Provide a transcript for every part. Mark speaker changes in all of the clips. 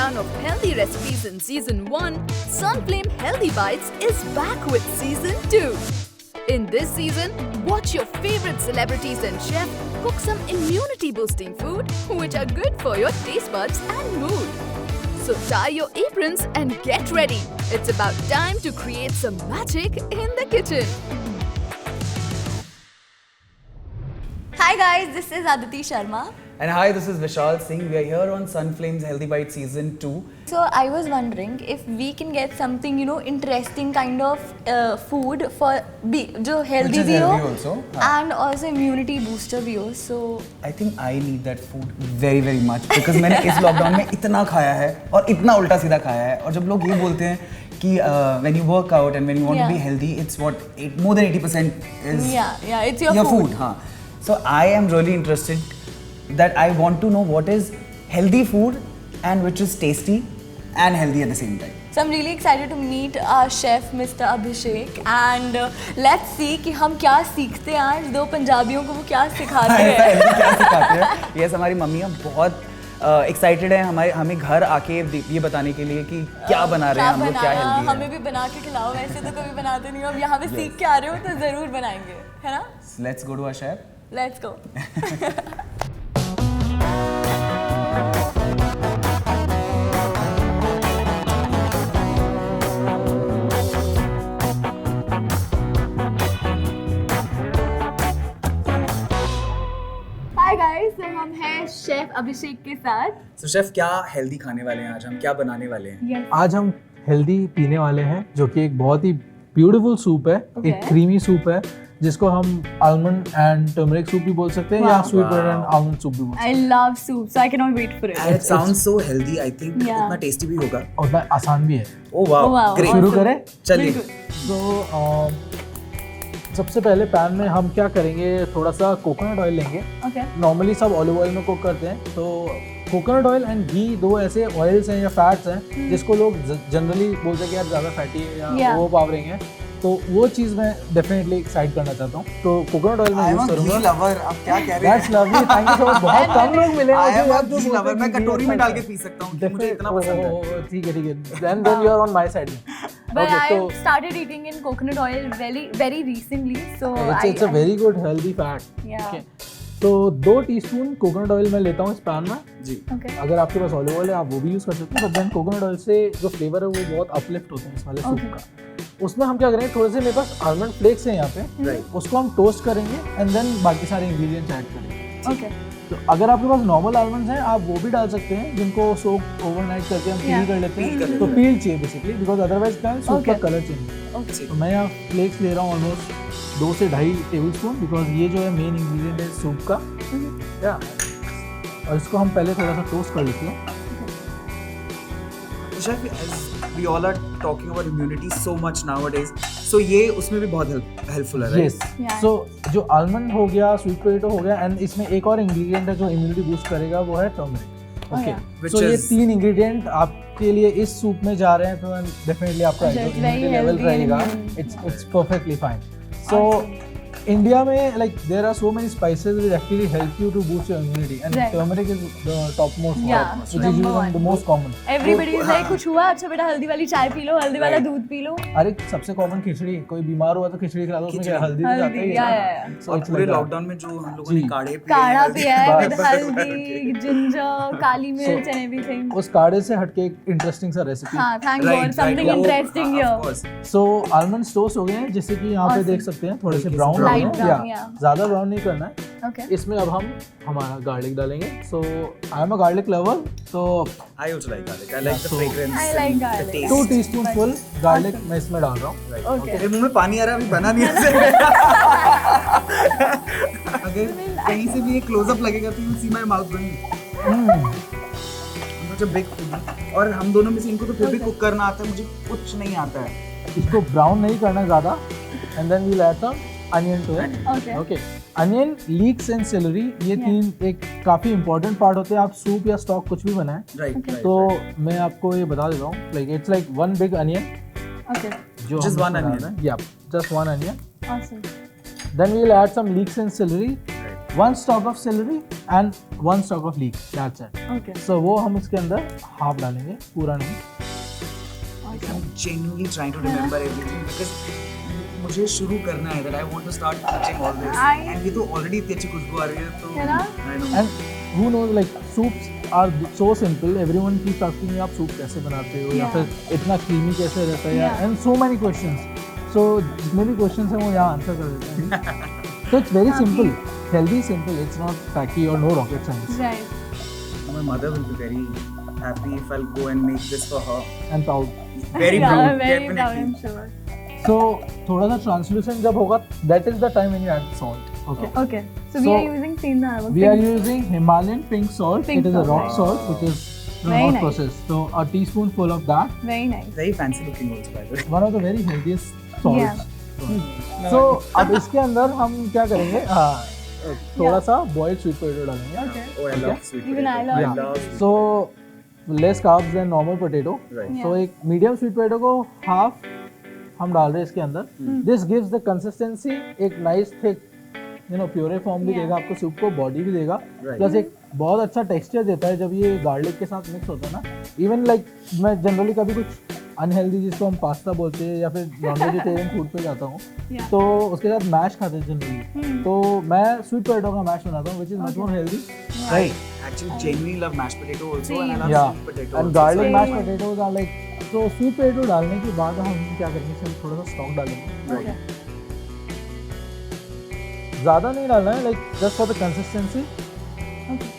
Speaker 1: rundown of healthy recipes in Season 1, Sunflame Healthy Bites is back with Season 2. In this season, watch your favorite celebrities and chefs cook some immunity-boosting food which are good for your taste buds and mood. So tie your aprons and get ready. It's about time to create some magic in the kitchen.
Speaker 2: Hi guys, this is Aditi Sharma.
Speaker 3: And hi, this is Vishal Singh. We are here on Sunflame's Healthy Bite Season 2.
Speaker 2: So I was wondering if we can get something, interesting kind of food for जो healthy
Speaker 3: Which is
Speaker 2: भी
Speaker 3: healthy
Speaker 2: हो
Speaker 3: also.
Speaker 2: and also immunity booster भी हो. So
Speaker 3: I think I need that food very very much because मैंने इस lockdown में इतना खाया है और इतना उल्टा सीधा खाया है और जब लोग ये बोलते हैं कि when you work out and when you want to be healthy, it's more than 80% is
Speaker 2: yeah, it's your
Speaker 3: food. हाँ. So I am really interested that I want to know what is healthy food and which is tasty and healthy at the same time.
Speaker 2: So I'm really excited to meet our chef Mr. Abhishek and let's see कि हम क्या सीखते हैं आज दो पंजाबियों को वो क्या सिखाते हैं.
Speaker 3: क्या सिखाते हैं? Yes, हमारी मम्मियाँ बहुत एक्साइटेड हैं हमें घर आके ये बताने के लिए कि क्या बना रहे हैं हम लोग, क्या हेल्दी है.
Speaker 2: हमें भी बना के खिलाओ. वैसे तो कभी बनाते नहीं हो, अब यहाँ पे सीख के आ रहे हो तो जरूर बनाएंगे, है ना?
Speaker 3: Let's go to our chef.
Speaker 2: Let's go. Hi guys, so हम हैं शेफ अभिषेक के साथ.
Speaker 3: So chef, क्या हेल्दी खाने वाले हैं आज हम, क्या बनाने वाले हैं?
Speaker 4: आज हम हेल्दी पीने वाले हैं जो कि एक बहुत ही ब्यूटीफुल सूप है. एक क्रीमी सूप है जिसको हम आलमंड एंड टर्मरिक सूप भी बोल सकते हैं या sweet potato and almond soup भी बोल सकते हैं.
Speaker 2: I love soup, so I cannot wait for it.
Speaker 3: And it sounds so healthy. I think उतना टेस्टी भी होगा.
Speaker 4: और उतना आसान भी है.
Speaker 3: Oh wow, great.
Speaker 4: शुरू करें?
Speaker 3: चलिए.
Speaker 4: तो सबसे पहले पैन में हम क्या करेंगे, थोड़ा सा कोकोनट ऑयल लेंगे. नॉर्मली सब ऑलिव ऑयल में कुक करते हैं, तो कोकोनट ऑयल एंड घी दो ऐसे ऑयल्स हैं या फैट्स हैं जिसको लोग जनरली बोलते हैं कि यार ज़्यादा फैटी है या वो पावरिंग है, तो वो चीज़ मैं डेफिनेटली एक्साइट करना चाहता हूँ. तो कोकोनट ऑयल में यूज करूँगा.
Speaker 3: लवर, आप क्या कह रहे हैं?
Speaker 4: That's lovely, thank you so much. बहुत कम लोग मिले
Speaker 3: I am a
Speaker 4: जो
Speaker 3: घी lover. मैं कटोरी में डाल के पी सकता हूँ, मुझे इतना पसंद है.
Speaker 4: ठीक है. Then you are on my side.
Speaker 2: But
Speaker 4: Okay,
Speaker 2: I
Speaker 4: so
Speaker 2: started eating in coconut oil very recently, so
Speaker 4: it's a very good healthy fat.
Speaker 2: Yeah.
Speaker 4: Okay. तो 2 टीस्पून कोकोनट ऑयल मैं लेता हूँ इस पैन में
Speaker 3: जी.
Speaker 2: Okay.
Speaker 4: अगर आपके पास olive oil है आप वो भी यूज़ कर सकते हैं, बट देन कोकोनट ऑयल से जो फ्लेवर है वो बहुत अपलिफ्ट होता है इस वाले सूप का. उसमें हम क्या करेंगे, थोड़े से मेरे पास आलमंड फ्लेक्स हैं यहाँ पे, उसको हम टोस्ट करेंगे एंड देन बाकी सारे इंग्रेडिएंट्स ऐड करेंगे.
Speaker 2: Okay.
Speaker 4: तो अगर आपके पास नॉर्मल आलमंड्स हैं आप वो भी डाल सकते हैं, जिनको सोक ओवरनाइट करके हम पील कर लेते हैं. तो पील चाहिए बेसिकली, बिकॉज अदरवाइज क्या है सूप का कलर चेंज. तो मैं यहाँ फ्लेक्स ले रहा हूँ ऑलमोस्ट 2 से 2.5 टेबलस्पून, बिकॉज ये जो है मेन इंग्रेडिएंट है सूप का. या और इसको हम पहले थोड़ा सा टोस्ट कर लेते हैं.
Speaker 3: Chef, as we all are talking about immunity so much nowadays, so ये उसमें भी बहुत helpful है, right?
Speaker 4: Yes. So जो आलमंड हो गया, स्वीट पोटैटो हो गया, एंड इसमें एक और इंग्रेडिएंट है जो इम्यूनिटी बूस्ट करेगा, वो है टर्मरिक. ओके, सो ये 3 इंग्रेडिएंट आपके लिए इस सूप में जा रहे हैं, तो डेफिनेटली आपका जो इम्यूनिटी लेवल रहेगा it's perfectly fine. So India में like there are so many spices which actually help you to boost your immunity, and turmeric is the topmost one, which is used the most common.
Speaker 2: Everybody is like कुछ हुआ, अच्छा बेटा हल्दी वाली चाय P low, हल्दी वाला दूध पी लो.
Speaker 4: अरे सबसे कॉमन खिचड़ी, कोई बीमार हुआ तो खिचड़ी खिला दो, उसमें क्या हल्दी तो जाता ही है.
Speaker 3: और पूरे लॉकडाउन में जो हम लोगों ने
Speaker 2: काढ़ा पिया है with हल्दी, जिंजर, काली मिर्च and everything.
Speaker 4: उस काढ़े से हटके एक इंटरेस्टिंग सा रेसिपी.
Speaker 2: हाँ, thank God, something interesting here.
Speaker 4: So almonds toast हो गए हैं, जैसे कि यहाँ पे देख सकते हैं थोड़े से ब्राउन हो गए हैं, ज़्यादा ब्राउन नहीं करना है.
Speaker 2: Okay.
Speaker 4: इसमें अब हम हमारा गार्लिक डालेंगे. So I am a garlic lover, so
Speaker 3: I also like garlic. I like the fragrance.
Speaker 2: I like garlic.
Speaker 4: 2 teaspoon garlic मैं इसमें डाल रहा हूँ.
Speaker 2: Okay.
Speaker 3: मेरे मुंह में पानी आ रहा है, अभी बना नहीं है. अगर कहीं से भी एक क्लोजअप लगेगा तो you see my mouth going. मुझे बिग फूड, और हम दोनों में से इनको तो फिर भी कुक करना आता है, मुझे कुछ नहीं आता है.
Speaker 4: इसको ब्राउन नहीं करना ज़्यादा, and then we'll add some onion to it. Okay. Onion, leeks and celery, ये 3 एक काफ़ी इंपॉर्टेंट पार्ट होते हैं. आप सूप या स्टॉक कुछ भी बनाएं, तो मैं आपको ये बता देता हूँ, like it's like 1 big onion.
Speaker 2: Okay.
Speaker 3: Just 1 onion.
Speaker 4: Yeah, just 1 onion.
Speaker 2: Awesome.
Speaker 4: Then we'll add some leeks and celery. 1 stalk of celery and 1 stalk of leek. That's it.
Speaker 2: Okay.
Speaker 4: So वो हम इसके अंदर हाफ डालेंगे, पूरा नहीं.
Speaker 3: I'm genuinely trying to remember everything because मुझे शुरू करना है that I want to start touching all this. And ये तो already इतनी अच्छी खुशबू आ रही है तो
Speaker 2: है ना?
Speaker 3: I know.
Speaker 4: And who knows, like soups are so simple. Everyone keeps asking me आप सूप कैसे बनाते हो या
Speaker 2: Yeah.
Speaker 4: फिर इतना creamy कैसे रहता है,
Speaker 2: Yeah.
Speaker 4: and so many questions. So जितने भी questions हैं वो यहाँ आंसर कर देते हैं. So it's very simple, healthy, simple. It's not tacky or no rocket science.
Speaker 2: Right.
Speaker 3: My mother will be very happy if I'll go and make this for her.
Speaker 4: And proud.
Speaker 3: Very
Speaker 2: Yeah,
Speaker 3: proud,
Speaker 2: very proud,
Speaker 3: definitely.
Speaker 2: I'm sure.
Speaker 4: So थोड़ा सा translucent जब होगा, that is the time when you add salt. Okay.
Speaker 2: Okay. So we
Speaker 4: So,
Speaker 2: are using Sina.
Speaker 4: We are using Himalayan pink salt.
Speaker 2: Pink
Speaker 4: It is a
Speaker 2: salt,
Speaker 4: rock
Speaker 2: right.
Speaker 4: salt which is
Speaker 2: Very
Speaker 4: not
Speaker 2: nice.
Speaker 4: processed. So a teaspoonful of that.
Speaker 2: Very nice.
Speaker 3: Very fancy looking also by the way.
Speaker 4: One of the very healthiest salts.
Speaker 2: Yeah.
Speaker 4: So अब इसके अंदर हम क्या करेंगे? थोड़ा सा boiled sweet potato डालेंगे.
Speaker 2: Okay.
Speaker 3: Oh, I love sweet
Speaker 2: Even I
Speaker 3: potato.
Speaker 2: love
Speaker 3: love sweet
Speaker 4: So less carbs than normal potato.
Speaker 3: Right.
Speaker 4: So एक medium sweet potato को half हम डाल रहे हैं इसके अंदर. This gives the consistency एक nice thick, you know, puree form भी
Speaker 2: Yeah.
Speaker 4: देगा आपको, सूप को बॉडी भी देगा,
Speaker 3: Right.
Speaker 4: प्लस एक बहुत अच्छा टेक्सचर देता है जब ये गार्लिक के साथ मिक्स होता है ना. इवन लाइक मैं जनरली कभी कुछ अनहेल्दी जिसको हम पास्ता बोलते हैं या फिर नॉन वेजिटेरियन फूड पे जाता हूँ,
Speaker 2: Yeah.
Speaker 4: तो उसके साथ मैश खाते हैं जनरली. तो मैं स्वीट पोटैटो का मैश बनाता हूँ, which is much more healthy.
Speaker 3: Right. Actually, genuinely love mashed potato also, and I love
Speaker 4: Yeah.
Speaker 3: sweet potato.
Speaker 4: And
Speaker 3: also.
Speaker 4: Garlic
Speaker 2: Same.
Speaker 4: Mash potatoes are like. तो sweet potato डालने के बाद हम क्या करेंगे, इसमें थोड़ा सा स्टॉक डालेंगे.
Speaker 2: Okay.
Speaker 4: ज़्यादा नहीं डालना है, like just for the consistency.
Speaker 2: Okay.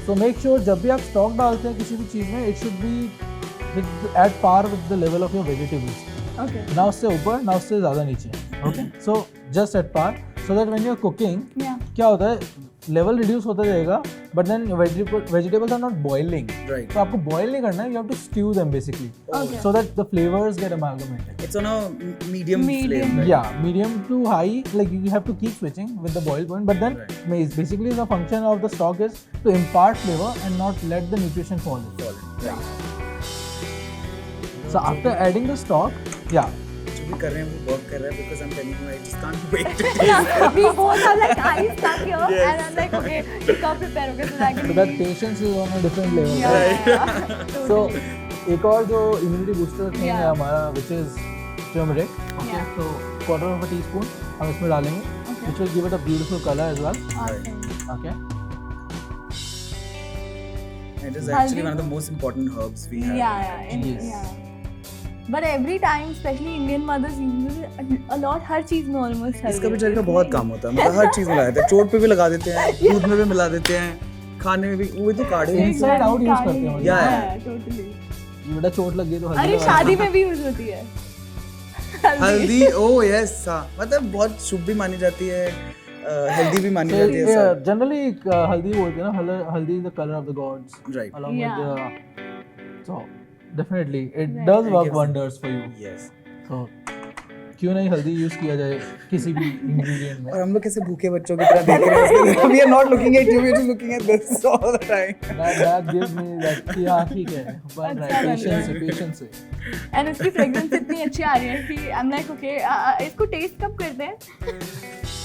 Speaker 4: So make sure जब भी आप स्टॉक डालते हैं किसी भी चीज़ में, it should be at par with the level of your vegetables.
Speaker 2: Okay.
Speaker 4: ना उससे ऊपर ना उससे ज़्यादा नीचे. Okay, so just at par, so that when you are cooking
Speaker 2: Yeah.
Speaker 4: क्या होता है, लेवल रिड्यूस होता जाएगा, but then vegetables are not boiling.
Speaker 3: Right.
Speaker 4: तो आपको बॉयल नहीं करना है, you have to stew them basically,
Speaker 2: Okay.
Speaker 4: so that the flavors get amalgamated.
Speaker 3: It's on a medium
Speaker 2: Medium.
Speaker 3: flame. Right?
Speaker 4: Yeah, medium to high, like you have to keep switching with the boil point, but then basically the function of the stock is to impart flavor and not let the nutrition fall in.
Speaker 3: Right.
Speaker 4: So after adding the stock, yeah,
Speaker 3: जो भी कर रहे हैं वो work कर रहा है because I'm telling you I just can't wait to taste.
Speaker 2: We both are like eyes stuck here, and I'm like, okay, you come prepare, okay, so I can.
Speaker 4: so that patience is on a different level.
Speaker 2: Yeah.
Speaker 4: So एक और जो immunity booster thing है
Speaker 2: Yeah.
Speaker 4: हमारा, which is turmeric. Okay,
Speaker 2: Yeah.
Speaker 4: so quarter of a teaspoon हम इसमें डालेंगे,
Speaker 2: Okay.
Speaker 4: which will give it a beautiful color as well.
Speaker 2: Awesome.
Speaker 4: Okay.
Speaker 3: It is actually one of the most important herbs we have.
Speaker 2: Yeah.
Speaker 4: Yes.
Speaker 2: But every time, especially Indian mothers, use a lot. हर चीज में almost हल्दी.
Speaker 3: इसका बेचारे का बहुत काम होता है, मतलब हर चीज मिला देते हैं, चोट पे भी लगा देते हैं, दूध में भी मिला देते हैं, खाने में भी. वो तो काढ़े
Speaker 4: Inside out use करते हैं.
Speaker 3: Yeah.
Speaker 2: Totally.
Speaker 4: बेटा चोट लग गई तो हल्दी
Speaker 2: अरे
Speaker 4: लगा
Speaker 2: शादी में भी यूज होती है.
Speaker 3: हल्दी. ओह यस, हाँ, मतलब बहुत शुभ भी मानी जाती है, हेल्दी भी मानी जाती है सब.
Speaker 4: जनरली हल्दी बोलते हैं ना, हल्दी is the colour of the gods,
Speaker 3: Right.
Speaker 4: along
Speaker 2: Yeah.
Speaker 4: with the, so definitely it
Speaker 2: Right.
Speaker 4: does
Speaker 3: It
Speaker 4: work
Speaker 3: gives-
Speaker 4: wonders for you.
Speaker 3: Yes.
Speaker 4: So क्यों नहीं हल्दी यूज किया जाए किसी भी इंग्रेडिएंट में.
Speaker 3: और हम लोग कैसे भूखे बच्चों की तरह देख रहे हैं. We are not looking at you, we are just looking at this all the time.
Speaker 4: that gives me that कि हाँ ठीक है, बन रहा है,
Speaker 2: अच्छा लग
Speaker 4: patience से.
Speaker 2: एंड उसकी फ्रेग्रेंस इतनी अच्छी आ रही है कि आई एम लाइक ओके, इसको टेस्ट कब करते हैं?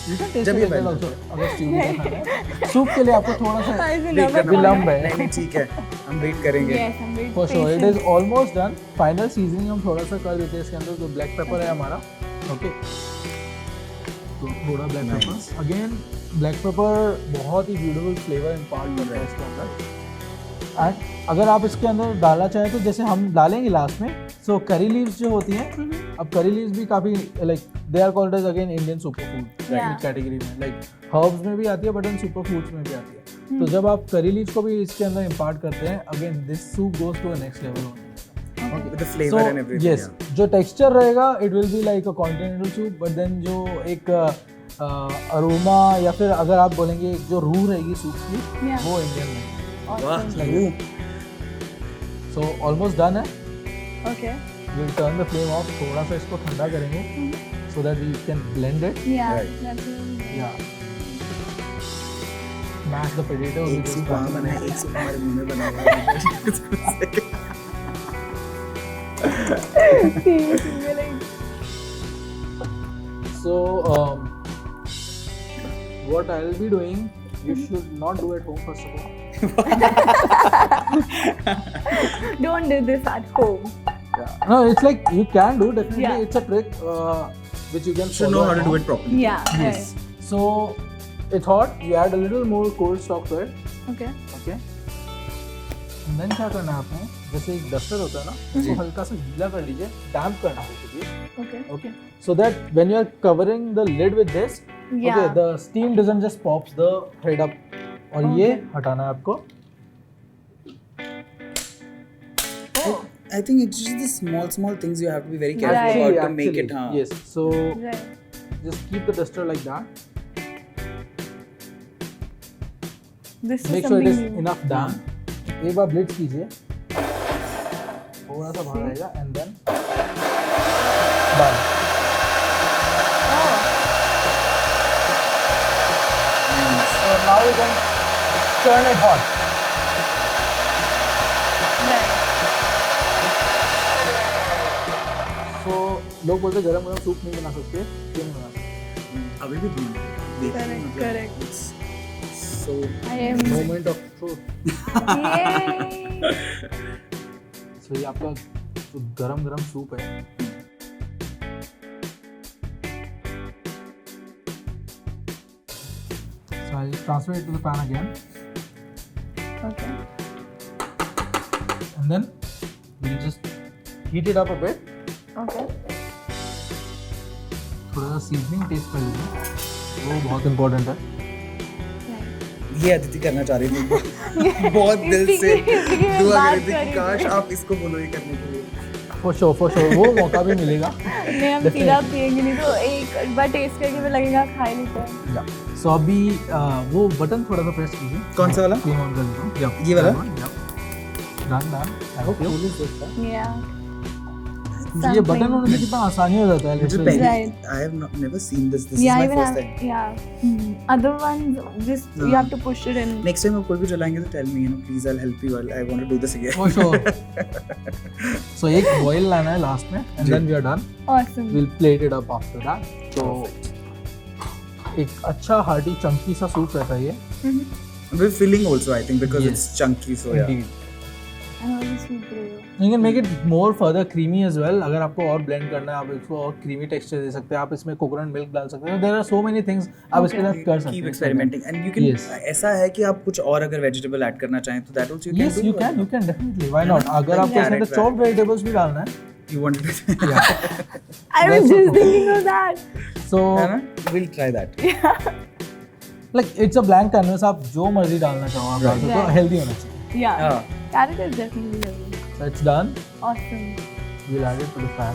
Speaker 4: You can taste
Speaker 3: जब
Speaker 4: it
Speaker 3: ये
Speaker 4: later
Speaker 3: बन
Speaker 4: also, अगर stew में खाना है. सूप के लिए आपको थोड़ा सा
Speaker 3: Wait करना
Speaker 4: विलम्ब
Speaker 3: पड़ेगा.
Speaker 4: है.
Speaker 3: नहीं नहीं ठीक है, हम वेट करेंगे.
Speaker 2: Yes, I'm very
Speaker 4: For sure, it
Speaker 2: patient.
Speaker 4: is almost done. Final seasoning हम थोड़ा सा कर देते हैं इसके अंदर. जो ब्लैक पेपर है हमारा, ओके, तो थोड़ा black pepper. Again black pepper बहुत ही ब्यूटीफुल फ्लेवर इम्पार्ट कर रहा है इसके अंदर. एंड अगर आप इसके अंदर डालना चाहें तो जैसे हम डालेंगे लास्ट में, सो करी लीव्स जो होती हैं, अब करी लीव्स भी काफ़ी like they are called as again Indian super food
Speaker 2: Yeah.
Speaker 4: Category में, लाइक हर्ब्स में भी आती है बट इन सुपर फूड्स में भी आती है. तो जब आप करी लीव्स को भी इसके अंदर इम्पार्ट करते हैं, again this soup goes to a next level.
Speaker 3: With the flavor and everything.
Speaker 4: yes,
Speaker 3: yeah.
Speaker 4: जो टेक्सचर रहेगा it will be like a continental soup, but then जो एक अरोमा या फिर अगर आप बोलेंगे जो रूह रहेगी सूप की,
Speaker 2: Yeah.
Speaker 4: वो इंडियन में.
Speaker 3: वाह.
Speaker 2: Awesome.
Speaker 4: सो ऑलमोस्ट डन है.
Speaker 2: Okay.
Speaker 4: Will turn the flame off, थोड़ा सा इसको ठंडा करेंगे so that we can blend it.
Speaker 2: Yeah.
Speaker 3: Right.
Speaker 2: That's really
Speaker 4: या मैश द पोटैटो.
Speaker 3: एक सूप वहाँ बना है, एक सूप हमारे मुंह में बना हुआ है.
Speaker 2: Seriously, like,
Speaker 4: So what I'll be doing you should not do at home first of all.
Speaker 2: Don't do this at home.
Speaker 4: Yeah. No, it's like you can do definitely.
Speaker 2: Yeah.
Speaker 4: It's a trick which you can
Speaker 3: should know
Speaker 4: follow
Speaker 3: how to
Speaker 4: at
Speaker 3: do
Speaker 4: home.
Speaker 3: it properly.
Speaker 2: Yeah.
Speaker 4: Yes. So it's hot. You add a little more cold stock to it.
Speaker 2: Okay.
Speaker 4: Okay. And then क्या करना है आपने? जैसे एक duster होता है ना, उसको हल्का सा गीला कर लीजिए, डैम्प करना है basically.
Speaker 2: Okay.
Speaker 4: Okay. So that when you are covering the lid with this,
Speaker 2: Yeah.
Speaker 4: okay, the steam doesn't just pops the head up. और ये हटाना है आपको.
Speaker 3: I think it's just the small things you have to be very careful
Speaker 2: Right.
Speaker 3: about to
Speaker 4: Actually,
Speaker 3: make it. हाँ.
Speaker 4: Yes. So
Speaker 2: Right.
Speaker 4: just keep the duster like that.
Speaker 2: This is
Speaker 4: Make sure it is
Speaker 2: something new.
Speaker 4: enough damp. एक बार Blitz कीजिए. थोड़ा सा बाहर आएगा and then done. So now you can turn it hot.
Speaker 2: Right.
Speaker 4: So लोग बोलते हैं गरम सूप नहीं बना सकते, क्यों नहीं बना सकते?
Speaker 3: अभी भी दूध
Speaker 2: Correct. Correct.
Speaker 3: So
Speaker 2: I am.
Speaker 4: Moment of truth.
Speaker 2: Yay.
Speaker 4: So ये आपका जो गरम सूप है. So I'll transfer it to the pan again,
Speaker 2: Okay.
Speaker 4: and then we'll just heat it up a bit.
Speaker 2: Okay.
Speaker 4: थोड़ा सा सीजनिंग टेस्ट कर लीजिए, वो बहुत इम्पोर्टेंट है.
Speaker 3: ये अदिति करना चाह रही थी बहुत दिल से दुआ कर रही थी कि काश आप इसको बोलो ये करने के लिए.
Speaker 4: For sure, वो मौका भी मिलेगा.
Speaker 2: नहीं हम सीधा पिएंगे नहीं तो एक बार टेस्ट करके भी लगेगा खा ही लेते हैं.
Speaker 4: So अभी वो बटन थोड़ा सा प्रेस कीजिए.
Speaker 3: कौन सा वाला?
Speaker 4: Flame on कर देता हूँ.
Speaker 3: ये वाला?
Speaker 4: Done. I hope you.
Speaker 2: Yeah.
Speaker 4: ये बटन होने से कितना आसानी हो जाता है.
Speaker 3: मुझे
Speaker 4: literally.
Speaker 3: पहले
Speaker 2: Right.
Speaker 3: I have never seen this. This
Speaker 2: Yeah,
Speaker 3: is my
Speaker 2: even
Speaker 3: first
Speaker 2: have,
Speaker 3: time.
Speaker 2: yeah. Other ones, just you have to push it in.
Speaker 3: Next time आप कोई भी चलाएंगे तो tell me, please I'll help you. I want to do this again.
Speaker 4: For sure. So एक boil लाना है last में, and then we are done.
Speaker 2: Awesome.
Speaker 4: We'll plate it up after that. So एक अच्छा hearty chunky सा soup रहता है ये.
Speaker 3: We're filling also, I think, because
Speaker 4: Yes.
Speaker 3: it's chunky. So yeah.
Speaker 4: Indeed.
Speaker 2: And all the sweet flavor.
Speaker 4: You can make it more further creamy as well. अगर आपको और blend करना है, आप इसको और creamy texture दे सकते हैं. आप इसमें coconut milk डाल सकते हैं. There are so many things आप इसके साथ कर सकते
Speaker 3: Keep
Speaker 4: हैं.
Speaker 3: experimenting, and you can.
Speaker 4: Yes.
Speaker 3: ऐसा है कि आप कुछ और अगर vegetable add करना चाहें तो that also you can
Speaker 4: Yes,
Speaker 3: do.
Speaker 4: you can definitely. Why not? अगर आपको इसमें
Speaker 3: Carrot,
Speaker 4: chopped vegetables भी डालना है.
Speaker 3: You want to?
Speaker 4: Yeah.
Speaker 2: I was just thinking of that.
Speaker 4: So
Speaker 3: है ना? We'll try that.
Speaker 4: like it's a blank canvas. आप जो मर्जी डालना चाहो आप डाल सकते हो.
Speaker 2: Right.
Speaker 4: Healthy होना चाहिए.
Speaker 2: Yeah.
Speaker 3: हाँ.
Speaker 2: Carrot is definitely healthy.
Speaker 4: So it's done.
Speaker 2: Awesome.
Speaker 4: We'll add it to the pan.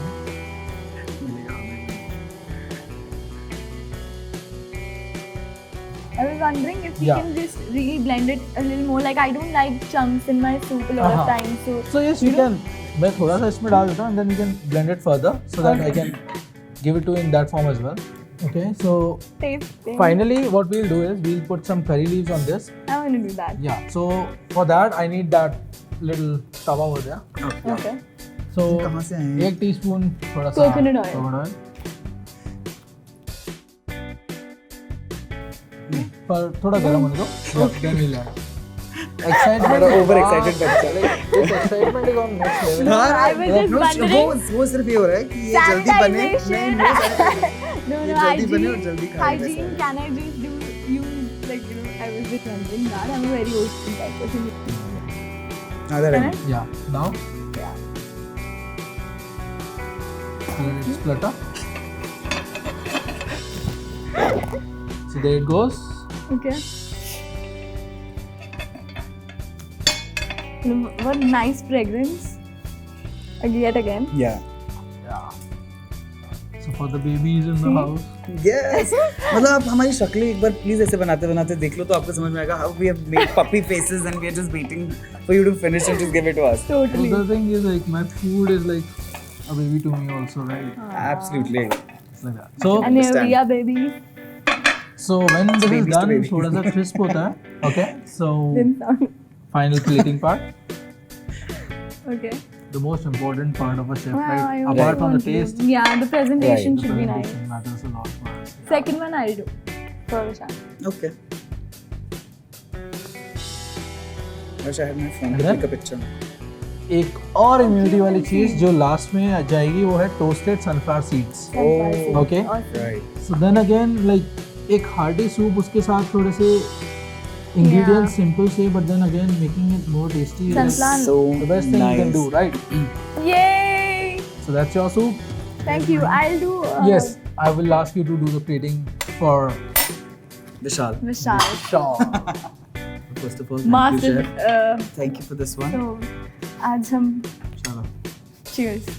Speaker 2: I was wondering if we
Speaker 4: Yeah.
Speaker 2: can just really blend it a little more. Like I don't like chunks in my soup a lot of times. So
Speaker 4: So yes, you can. मैं थोड़ा सा इसमें डाल देता हूँ, and then you can blend it further so that I can give it to you in that form as well. Okay. So
Speaker 2: tasting.
Speaker 4: finally, what we'll do is we'll put some curry leaves on this.
Speaker 2: I'm gonna do that.
Speaker 4: Yeah. So for that, I need that little tawa over there.
Speaker 2: Okay.
Speaker 4: So
Speaker 3: कहाँ से आए हैं?
Speaker 4: 1 teaspoon थोड़ा सा
Speaker 2: Coconut oil.
Speaker 4: coconut oil. पर थोड़ा गर्म होने दो. Then we'll add. Excitement.
Speaker 3: मेरा over excited बच्चा.
Speaker 4: This excitement is on next level.
Speaker 2: I was just wondering.
Speaker 3: वो सिर्फ ये हो रहा है कि ये जल्दी बने.
Speaker 2: Sanitization.
Speaker 3: नहीं,
Speaker 2: No,
Speaker 3: ये
Speaker 2: no,
Speaker 3: जल्दी बने और
Speaker 2: hygiene.
Speaker 3: जल्दी खाए वैसा
Speaker 2: Hygiene.
Speaker 3: है.
Speaker 2: Can I just do use like I was just wondering that. I'm a very old school type person.
Speaker 3: Other
Speaker 2: Can
Speaker 3: end.
Speaker 2: I?
Speaker 4: Yeah. Now
Speaker 2: Yeah.
Speaker 4: let it splutter. So there it goes.
Speaker 2: Okay. What nice fragrance. Yet again.
Speaker 3: Yeah.
Speaker 4: Yeah. So for the babies in the house.
Speaker 3: Yes. मतलब आप हमारी शक्लें एक बार please ऐसे बनाते बनाते देख लो तो आपको समझ में आएगा how we have made puppy faces and we are just waiting for you to finish and just give it to us.
Speaker 2: Totally.
Speaker 4: So the thing is like my food is like a baby to me also, right?
Speaker 3: Absolutely.
Speaker 4: It's like that. So
Speaker 2: And here
Speaker 3: understand.
Speaker 2: we are, baby.
Speaker 4: so when this is
Speaker 3: babies to
Speaker 4: done,
Speaker 3: babies.
Speaker 4: थोड़ा सा crisp होता है. Okay. So
Speaker 2: Didn't sound.
Speaker 4: final plating part.
Speaker 2: Okay.
Speaker 4: The most important part of a chef,
Speaker 2: Wow, I
Speaker 4: right?
Speaker 2: always
Speaker 4: Apart from the
Speaker 2: want to.
Speaker 4: taste,
Speaker 2: Yeah, the presentation
Speaker 3: Right.
Speaker 2: should be nice.
Speaker 4: presentation matters a lot for us.
Speaker 2: Second one I'll do. For a chance.
Speaker 3: Okay. हर शहर में phone
Speaker 4: Then?
Speaker 3: का picture.
Speaker 4: एक और immunity वाली चीज जो last में आ जाएगी वो है toasted sunflower seeds. Okay,
Speaker 3: right.
Speaker 4: So then again like एक हार्टी सूप, उसके साथ थोड़े से ingredients simple से, but then again making it more tasty is
Speaker 2: Sunflower.
Speaker 3: So
Speaker 4: the best thing you can do, right?
Speaker 2: Yay!
Speaker 4: So that's your soup.
Speaker 2: Thank you. I'll do.
Speaker 4: Yes, I will ask you to do the plating for
Speaker 3: Vishal.
Speaker 2: Vishal.
Speaker 4: Shaw.
Speaker 3: First of all, thank
Speaker 2: Master.
Speaker 3: you, chef. Thank you for this one.
Speaker 2: So, आज हम
Speaker 4: चलो,
Speaker 2: cheers.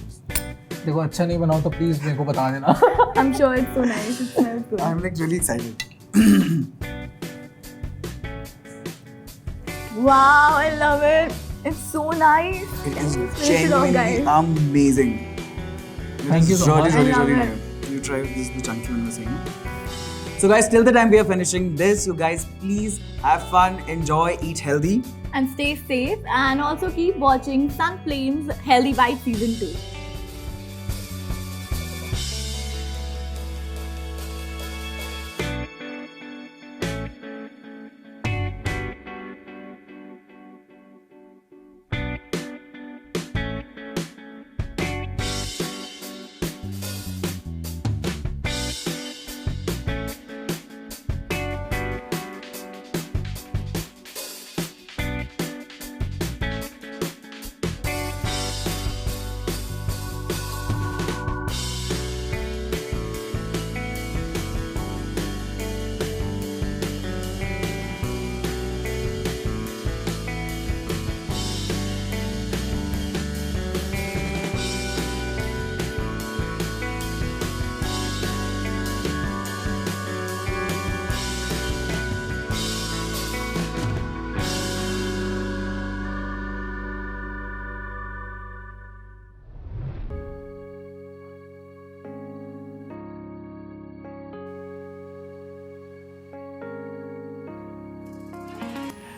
Speaker 4: देखो अच्छा नहीं बनाओ तो please मेरे को बता देना।
Speaker 2: I'm sure it's so nice. It smells good.
Speaker 3: I'm like really excited.
Speaker 2: Wow, I love it. It's so nice.
Speaker 3: It
Speaker 2: Can
Speaker 3: is
Speaker 2: you finish it off,
Speaker 3: genuinely
Speaker 2: guys?
Speaker 3: amazing.
Speaker 4: Thank you so much.
Speaker 3: Really,
Speaker 2: I love
Speaker 3: really
Speaker 2: it.
Speaker 3: good. You try this, the chunky one was saying. So guys, till the time we are finishing this, you guys please have fun, enjoy, eat healthy.
Speaker 2: And stay safe, and also keep watching Sun Flames Healthy Bite Season 2.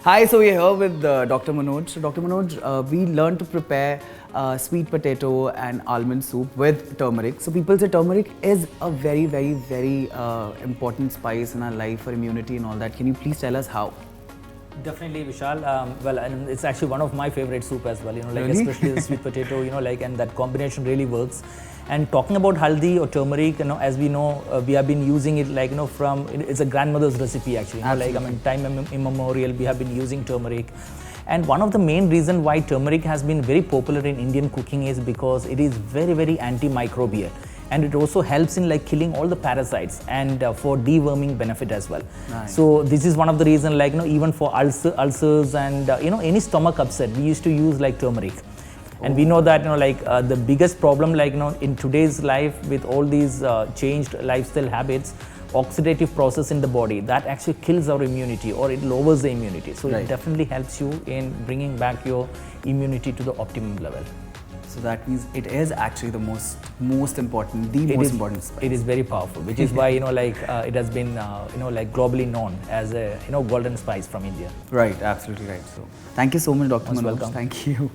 Speaker 3: Hi, so we're here with Dr. Manoj. So Dr. Manoj, we learned to prepare sweet potato and almond soup with turmeric. So people say turmeric is a very, very, very important spice in our life for immunity and all that. Can you please tell us how?
Speaker 5: Definitely, Vishal. Well, and it's actually one of my favorite soup as well. You know, like
Speaker 3: Really?
Speaker 5: especially the sweet potato. You know, like, and that combination really works. And talking about haldi or turmeric, you know, as we know, we have been using it like, you know, from, it's a grandmother's recipe actually. You know, like, I mean, time immemorial, we have been using turmeric. And one of the main reasons why turmeric has been very popular in Indian cooking is because it is very, very antimicrobial. And it also helps in like killing all the parasites and for deworming benefit as well.
Speaker 3: Nice.
Speaker 5: So this is one of the reasons, like, you know, even for ulcers and, you know, any stomach upset, we used to use like turmeric. And we know that, you know, like the biggest problem, like, you know, in today's life with all these changed lifestyle habits, oxidative process in the body, that actually kills our immunity or it lowers the immunity. So
Speaker 3: Right.
Speaker 5: it definitely helps you in bringing back your immunity to the optimum level.
Speaker 3: So that means it is actually the most important, the
Speaker 5: It
Speaker 3: most
Speaker 5: is-
Speaker 3: important spice.
Speaker 5: It is very powerful, which is why, you know, like it has been, you know, like globally known as a, you know, golden spice from India.
Speaker 3: Right, absolutely right. So thank you so much, Dr.
Speaker 5: Most
Speaker 3: Manoj.
Speaker 5: welcome.
Speaker 3: Thank you.